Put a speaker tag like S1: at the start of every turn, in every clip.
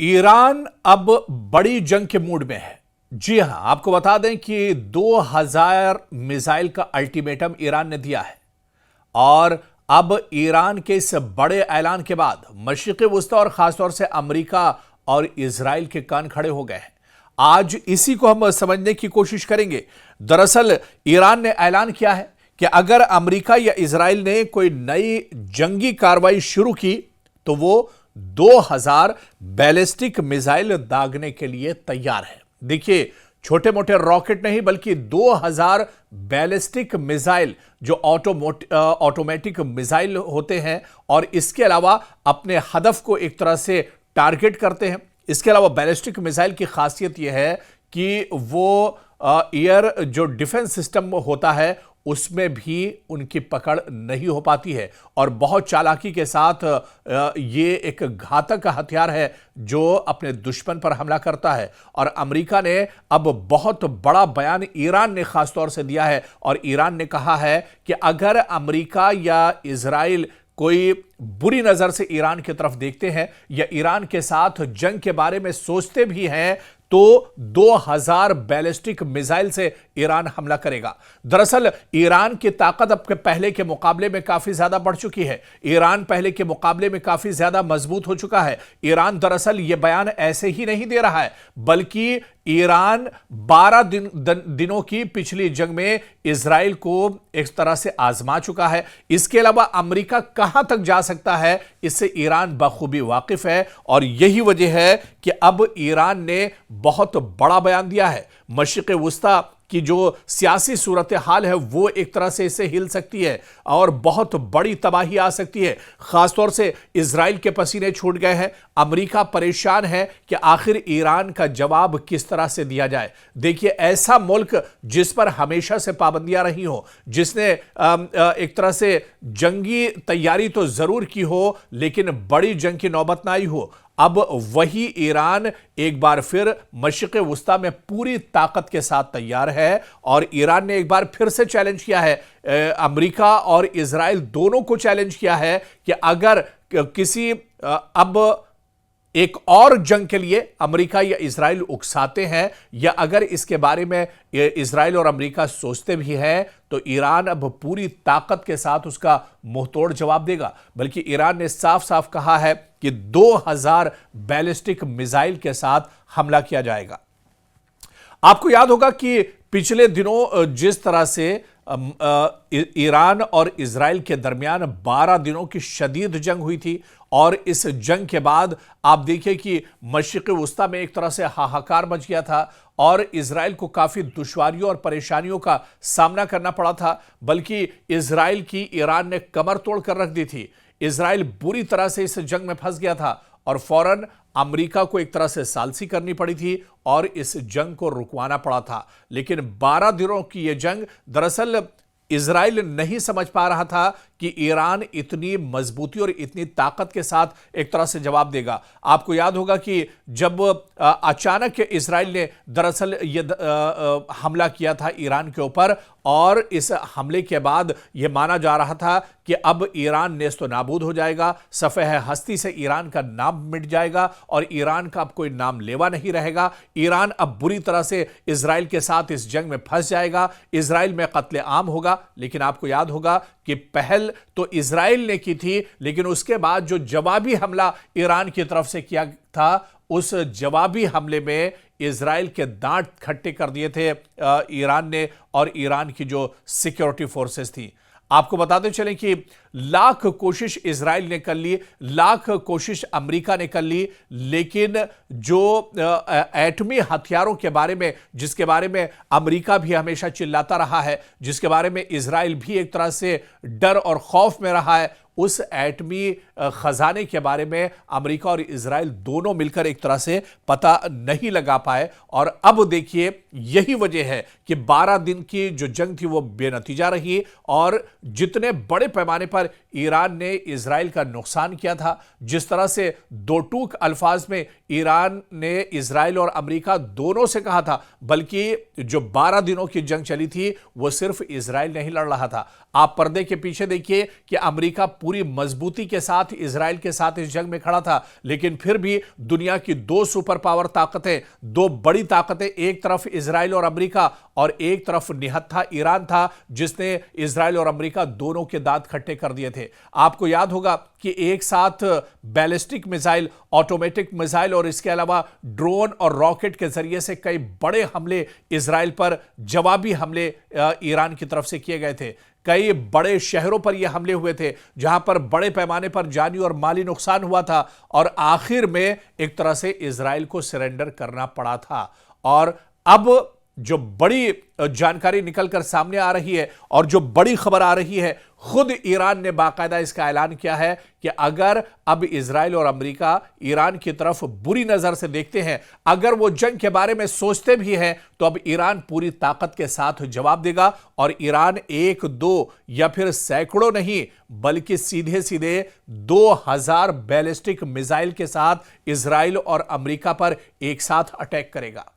S1: Iran अब बड़ी जंग के मूड में है। जी हां, आपको बता दें कि 2000 मिसाइल का अल्टीमेटम ईरान ने दिया है और अब ईरान के इस बड़े ऐलान के बाद मशरिक़ वुस्ता और खासतौर से अमेरिका और इजराइल के कान खड़े हो गए हैं। आज इसी को हम समझने की कोशिश करेंगे। दरअसल ईरान ने ऐलान किया है कि अगर अमेरिका या इजराइल ने कोई नई जंगी कार्रवाई शुरू की तो वो 2000 बैलिस्टिक मिसाइल दागने के लिए तैयार है। देखिए, छोटे मोटे रॉकेट नहीं बल्कि 2000 बैलिस्टिक मिसाइल जो ऑटोमेटिक मिसाइल होते हैं और इसके अलावा अपने हदफ को एक तरह से टारगेट करते हैं। इसके अलावा बैलिस्टिक मिसाइल की खासियत यह है कि वो एयर जो डिफेंस सिस्टम होता है उसमें भी उनकी पकड़ नहीं हो पाती है और बहुत चालाकी के साथ ये एक घातक हथियार है जो अपने दुश्मन पर हमला करता है। और अमेरिका ने अब बहुत बड़ा बयान ईरान ने खासतौर से दिया है और ईरान ने कहा है कि अगर अमेरिका या इजराइल कोई बुरी नजर से ईरान की तरफ देखते हैं या ईरान के साथ जंग के बारे में सोचते भी हैं तो 2000 बैलिस्टिक मिसाइल से ईरान हमला करेगा। दरअसल ईरान की ताकत अब पहले के मुकाबले में काफी ज्यादा बढ़ चुकी है। ईरान पहले के मुकाबले में काफी ज्यादा मजबूत हो चुका है। ईरान दरअसल यह बयान ऐसे ही नहीं दे रहा है बल्कि ईरान 12 दिनों की पिछली जंग में इजराइल को एक तरह से आजमा चुका है। इसके अलावा अमेरिका कहां तक जा सकता है इससे ईरान बखूबी वाकिफ है और यही वजह है कि अब ईरान ने बहुत बड़ा बयान दिया है। मशरिक़ वुस्ता की जो सियासी सूरत हाल है वो एक तरह से इससे हिल सकती है और बहुत बड़ी तबाही आ सकती है। खासतौर से इजराइल के पसीने छूट गए हैं। अमेरिका परेशान है कि आखिर ईरान का जवाब किस तरह से दिया जाए। देखिए, ऐसा मुल्क जिस पर हमेशा से पाबंदियां रही हो, जिसने एक तरह से जंगी तैयारी तो जरूर की हो लेकिन बड़ी जंग की नौबत ना आई हो, अब वही ईरान एक बार फिर मशरिक़ वुस्ता में पूरी ताकत के साथ तैयार है और ईरान ने एक बार फिर से चैलेंज किया है। अमेरिका और इजराइल दोनों को चैलेंज किया है कि अगर किसी अब एक और जंग के लिए अमेरिका या इजराइल उकसाते हैं या अगर इसके बारे में इजराइल और अमेरिका सोचते भी हैं तो ईरान अब पूरी ताकत के साथ उसका मुंहतोड़ जवाब देगा। बल्कि ईरान ने साफ साफ कहा है कि 2000 बैलिस्टिक मिसाइल के साथ हमला किया जाएगा। आपको याद होगा कि पिछले दिनों जिस तरह से ईरान और इजराइल के दरमियान 12 दिनों की शदीद जंग हुई थी और इस जंग के बाद आप देखिए कि मशरिक़ वुस्ता में एक तरह से हाहाकार मच गया था और इजराइल को काफी दुश्वारियों और परेशानियों का सामना करना पड़ा था। बल्कि इजराइल की ईरान ने कमर तोड़ कर रख दी थी। इजराइल बुरी तरह से इस जंग में फंस गया था और फौरन अमेरिका को एक तरह से सालसी करनी पड़ी थी और इस जंग को रुकवाना पड़ा था। लेकिन 12 दिनों की यह जंग दरअसल इजराइल नहीं समझ पा रहा था कि ईरान इतनी मजबूती और इतनी ताकत के साथ एक तरह से जवाब देगा। आपको याद होगा कि जब अचानक इजराइल ने दरअसल ये हमला किया था ईरान के ऊपर और इस हमले के बाद यह माना जा रहा था कि अब ईरान नेस्तो नाबूद हो जाएगा, सफ़ेह हस्ती से ईरान का नाम मिट जाएगा और ईरान का अब कोई नाम लेवा नहीं रहेगा। ईरान अब बुरी तरह से इजराइल के साथ इस जंग में फंस जाएगा, इजराइल में कत्ले आम होगा। लेकिन आपको याद होगा कि पहल तो इजराइल ने की थी लेकिन उसके बाद जो जवाबी हमला ईरान की तरफ से किया था उस जवाबी हमले में इजराइल के दांत खट्टे कर दिए थे ईरान ने और ईरान की जो सिक्योरिटी फोर्सेस थी। आपको बताते चलें कि लाख कोशिश इजराइल ने कर ली, लाख कोशिश अमेरिका ने कर ली, लेकिन जो एटमी हथियारों के बारे में जिसके बारे में अमेरिका भी हमेशा चिल्लाता रहा है, जिसके बारे में इजराइल भी एक तरह से डर और खौफ में रहा है, उस एटमी खजाने के बारे में अमेरिका और इजराइल दोनों मिलकर एक तरह से पता नहीं लगा पाए। और अब देखिए, यही वजह है कि 12 दिन की जो जंग थी वो बेनतीजा रही और जितने बड़े पैमाने पर ईरान ने इजराइल का नुकसान किया था, जिस तरह से दो टूक अल्फाज में ईरान ने इजराइल और अमेरिका दोनों से कहा था, बल्कि जो 12 दिनों की जंग चली थी वो सिर्फ इजराइल नहीं लड़ रहा था। आप पर्दे के पीछे देखिए कि अमेरिका पूरी मजबूती के साथ इजराइल के साथ इस जंग में खड़ा था, लेकिन फिर भी दुनिया की दो सुपर पावर ताकतें, दो बड़ी ताकतें, एक तरफ इजराइल और अमेरिका और एक तरफ निहत्था ईरान था, जिसने इजराइल और अमेरिका दोनों के दांत खट्टे कर दिए थे। आपको याद होगा कि एक साथ बैलिस्टिक मिसाइल, ऑटोमेटिक मिसाइल और इसके अलावा ड्रोन और रॉकेट के जरिए से कई बड़े हमले इजराइल पर, जवाबी हमले ईरान की तरफ से किए गए थे। कई बड़े शहरों पर यह हमले हुए थे जहां पर बड़े पैमाने पर जानी और माली नुकसान हुआ था और आखिर में एक तरह से इजराइल को सरेंडर करना पड़ा था। और अब जो बड़ी जानकारी निकलकर सामने आ रही है और जो बड़ी खबर आ रही है, खुद ईरान ने बाकायदा इसका ऐलान किया है कि अगर अब इजराइल और अमेरिका ईरान की तरफ बुरी नजर से देखते हैं, अगर वो जंग के बारे में सोचते भी हैं, तो अब ईरान पूरी ताकत के साथ जवाब देगा और ईरान एक दो या फिर सैकड़ों नहीं बल्कि सीधे सीधे 2000 बैलिस्टिक मिसाइल के साथ इजराइल और अमेरिका पर एक साथ अटैक करेगा।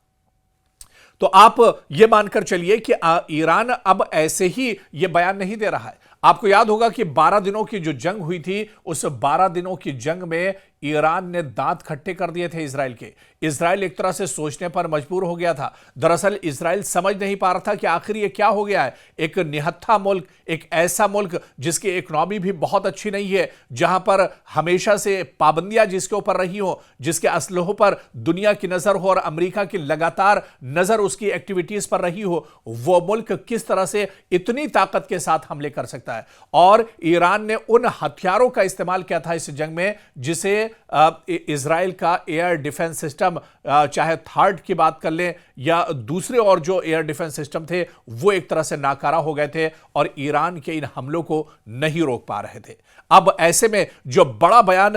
S1: तो आप यह मानकर चलिए कि ईरान अब ऐसे ही यह बयान नहीं दे रहा है। आपको याद होगा कि 12 दिनों की जो जंग हुई थी, उस 12 दिनों की जंग में ईरान ने दांत खट्टे कर दिए थे इजराइल के। इजराइल एक तरह से सोचने पर मजबूर हो गया था। दरअसल इजराइल समझ नहीं पा रहा था कि आखिर ये क्या हो गया है। एक निहत्था मुल्क, एक ऐसा मुल्क जिसकी इकोनॉमी भी बहुत अच्छी नहीं है, जहां पर हमेशा से पाबंदियां जिसके ऊपर रही हो, जिसके असलहों पर दुनिया की नजर हो और अमेरिका की लगातार नजर उसकी एक्टिविटीज पर रही हो, वो मुल्क किस तरह से इतनी ताकत के साथ हमले कर सकता है। और ईरान ने उन हथियारों का इस्तेमाल किया था इस जंग में जिसे इजराइल का एयर डिफेंस सिस्टम, चाहे थर्ड की बात कर लें या दूसरे और जो एयर डिफेंस सिस्टम थे, वो एक तरह से नाकारा हो गए थे और ईरान के इन हमलों को नहीं रोक पा रहे थे। अब ऐसे में जो बड़ा बयान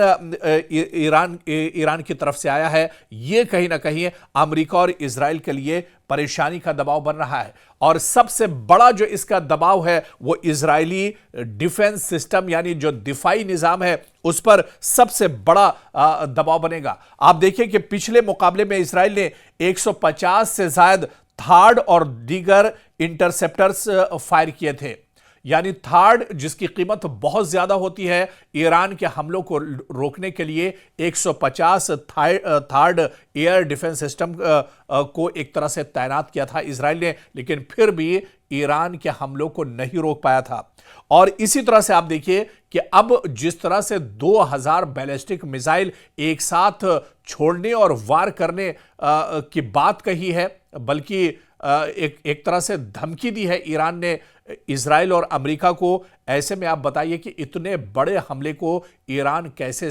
S1: ईरान की तरफ से आया है, यह कहीं ना कहीं अमेरिका और इजराइल के लिए परेशानी का दबाव बन रहा है। और सबसे बड़ा जो इसका दबाव है वो इजरायली डिफेंस सिस्टम यानी जो दिफाई निजाम है उस पर सबसे बड़ा दबाव बनेगा। आप देखिए कि पिछले मुकाबले में इजराइल ने 150 से ज्यादा थार्ड और दीगर इंटरसेप्टर्स फायर किए थे, यानी थार्ड जिसकी कीमत बहुत ज्यादा होती है। ईरान के हमलों को रोकने के लिए 150 थार्ड एयर डिफेंस सिस्टम को एक तरह से तैनात किया था इजराइल ने, लेकिन फिर भी ईरान के हमलों को नहीं रोक पाया था। और इसी तरह से आप देखिए कि अब जिस तरह से 2000 बैलिस्टिक मिसाइल एक साथ छोड़ने और वार करने की बात कही है, बल्कि एक तरह से धमकी दी है ईरान ने इजराइल और अमेरिका को। ऐसे में आप बताइए कि इतने बड़े हमले को ईरान कैसे,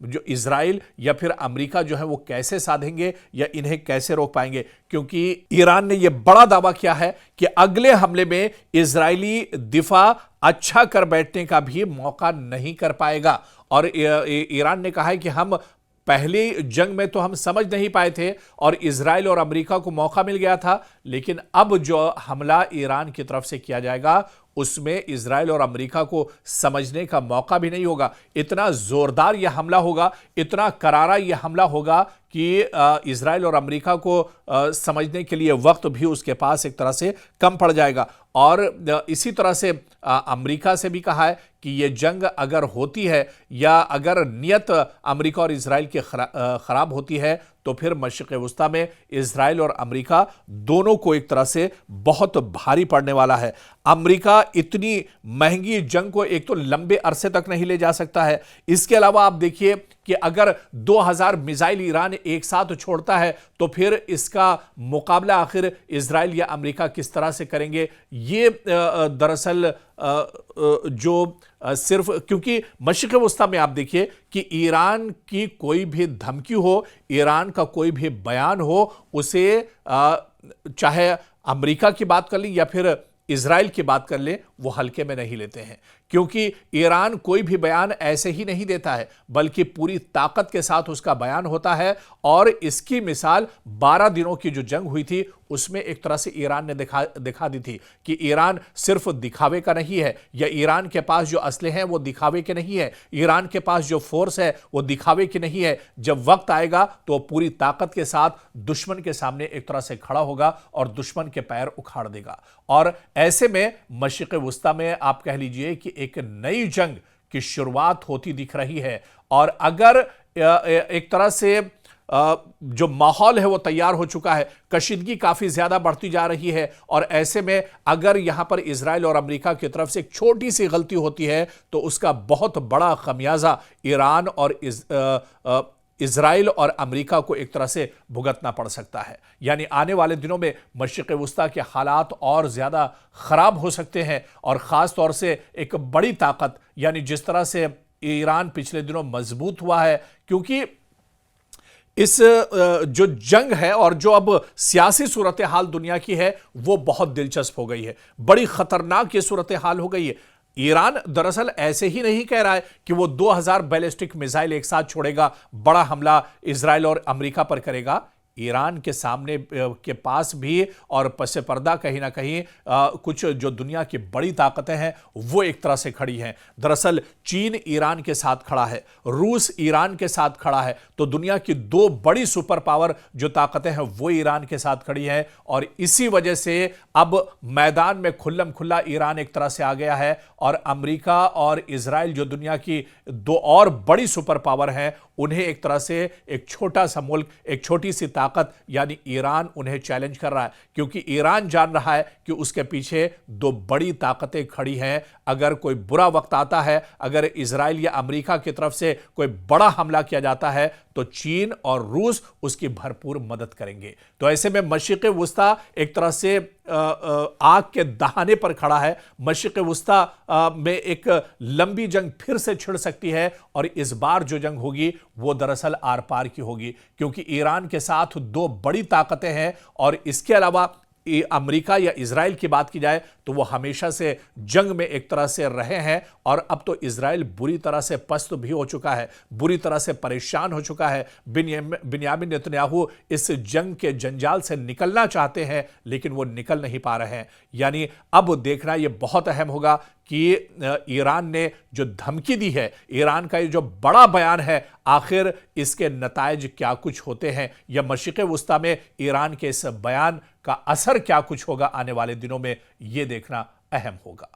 S1: जो इजराइल या फिर अमेरिका जो है वो कैसे साधेंगे या इन्हें कैसे रोक पाएंगे, क्योंकि ईरान ने यह बड़ा दावा किया है कि अगले हमले में इजरायली दिफा अच्छा कर बैठने का भी मौका नहीं कर पाएगा। और ईरान ने कहा है कि हम पहली जंग में तो हम समझ नहीं पाए थे और इजराइल और अमेरिका को मौका मिल गया था, लेकिन अब जो हमला ईरान की तरफ से किया जाएगा उसमें इजराइल और अमेरिका को समझने का मौका भी नहीं होगा। इतना जोरदार यह हमला होगा, इतना करारा यह हमला होगा कि इजराइल और अमेरिका को समझने के लिए वक्त भी उसके पास एक तरह से कम पड़ जाएगा। और इसी तरह से अमेरिका से भी कहा है कि यह जंग अगर होती है या अगर नियत अमेरिका और इजराइल की खराब होती है तो फिर मशरिक़ वस्ता में इजराइल और अमेरिका दोनों को एक तरह से बहुत भारी पड़ने वाला है। अमेरिका इतनी महंगी जंग को एक तो लंबे अरसे तक नहीं ले जा सकता है, इसके अलावा आप देखिए कि अगर 2000 मिसाइल ईरान एक साथ छोड़ता है तो फिर इसका मुकाबला आखिर इजराइल या अमेरिका किस तरह से करेंगे। ये दरअसल जो सिर्फ क्योंकि मशरिक़ वस्ता में आप देखिए कि ईरान की कोई भी धमकी हो, ईरान का कोई भी बयान हो, उसे चाहे अमेरिका की बात कर लें या फिर इजराइल की बात कर लें, वो हल्के में नहीं लेते हैं, क्योंकि ईरान कोई भी बयान ऐसे ही नहीं देता है, बल्कि पूरी ताकत के साथ उसका बयान होता है। और इसकी मिसाल 12 दिनों की जो जंग हुई थी उसमें एक तरह से ईरान ने दिखा दी थी कि ईरान सिर्फ दिखावे का नहीं है, या ईरान के पास जो असले हैं वो दिखावे के नहीं है, ईरान के पास जो फोर्स है वो दिखावे की नहीं है। जब वक्त आएगा तो पूरी ताकत के साथ दुश्मन के सामने एक तरह से खड़ा होगा और दुश्मन के पैर उखाड़ देगा। और ऐसे में मशरिक़ वुस्ता में आप कह लीजिए कि एक नई जंग की शुरुआत होती दिख रही है। और अगर एक तरह से जो माहौल है वो तैयार हो चुका है, कशीदगी काफी ज्यादा बढ़ती जा रही है, और ऐसे में अगर यहां पर इजराइल और अमेरिका की तरफ से एक छोटी सी गलती होती है तो उसका बहुत बड़ा खमियाजा ईरान और इजराइल और अमेरिका को एक तरह से भुगतना पड़ सकता है। यानी आने वाले दिनों में मशरिक़ वुस्ता के हालात और ज्यादा खराब हो सकते हैं। और खास तौर से एक बड़ी ताकत, यानी जिस तरह से ईरान पिछले दिनों मजबूत हुआ है, क्योंकि इस जो जंग है और जो अब सियासी सूरत हाल दुनिया की है वो बहुत दिलचस्प हो गई है, बड़ी खतरनाक ये सूरत हाल हो गई है। ईरान दरअसल ऐसे ही नहीं कह रहा है कि वो 2000 बैलिस्टिक मिसाइल एक साथ छोड़ेगा, बड़ा हमला इजराइल और अमेरिका पर करेगा। ईरान के सामने के पास भी और पसे पर्दा कहीं ना कहीं कुछ जो दुनिया की बड़ी ताकतें हैं वो एक तरह से खड़ी हैं। दरअसल चीन ईरान के साथ खड़ा है, रूस ईरान के साथ खड़ा है, तो दुनिया की दो बड़ी सुपर पावर जो ताकतें हैं वो ईरान के साथ खड़ी हैं। और इसी वजह से अब मैदान में खुल्लम खुल्ला ईरान एक तरह से आ गया है, और अमेरिका और इजराइल जो दुनिया की दो और बड़ी सुपर पावर हैं उन्हें एक तरह से एक छोटा सा मुल्क, एक छोटी सी ताकत यानी ईरान उन्हें चैलेंज कर रहा है, क्योंकि ईरान जान रहा है कि उसके पीछे दो बड़ी ताकतें खड़ी हैं। अगर कोई बुरा वक्त आता है, अगर इजराइल या अमेरिका की तरफ से कोई बड़ा हमला किया जाता है तो चीन और रूस उसकी भरपूर मदद करेंगे। तो ऐसे में मशरिक़ वुस्ता एक तरह से आग के दहाने पर खड़ा है। मशरिक़ वुस्ता में एक लंबी जंग फिर से छिड़ सकती है, और इस बार जो जंग होगी वो दरअसल आर पार की होगी, क्योंकि ईरान के साथ दो बड़ी ताकतें हैं। और इसके अलावा अमेरिका या इजराइल की बात की जाए तो वो हमेशा से जंग में एक तरह से रहे हैं, और अब तो इजराइल बुरी तरह से पस्त भी हो चुका है, बुरी तरह से परेशान हो चुका है। बिन्यामिन नेतन्याहू इस जंग के जंजाल से निकलना चाहते हैं लेकिन वो निकल नहीं पा रहे हैं। यानी अब देखना ये बहुत अहम होगा कि ईरान ने जो धमकी दी है, ईरान का ये जो बड़ा बयान है, आखिर इसके नतायज क्या कुछ होते हैं, या मशरिक़ वुस्ता में ईरान के इस बयान का असर क्या कुछ होगा आने वाले दिनों में, यह देखना अहम होगा।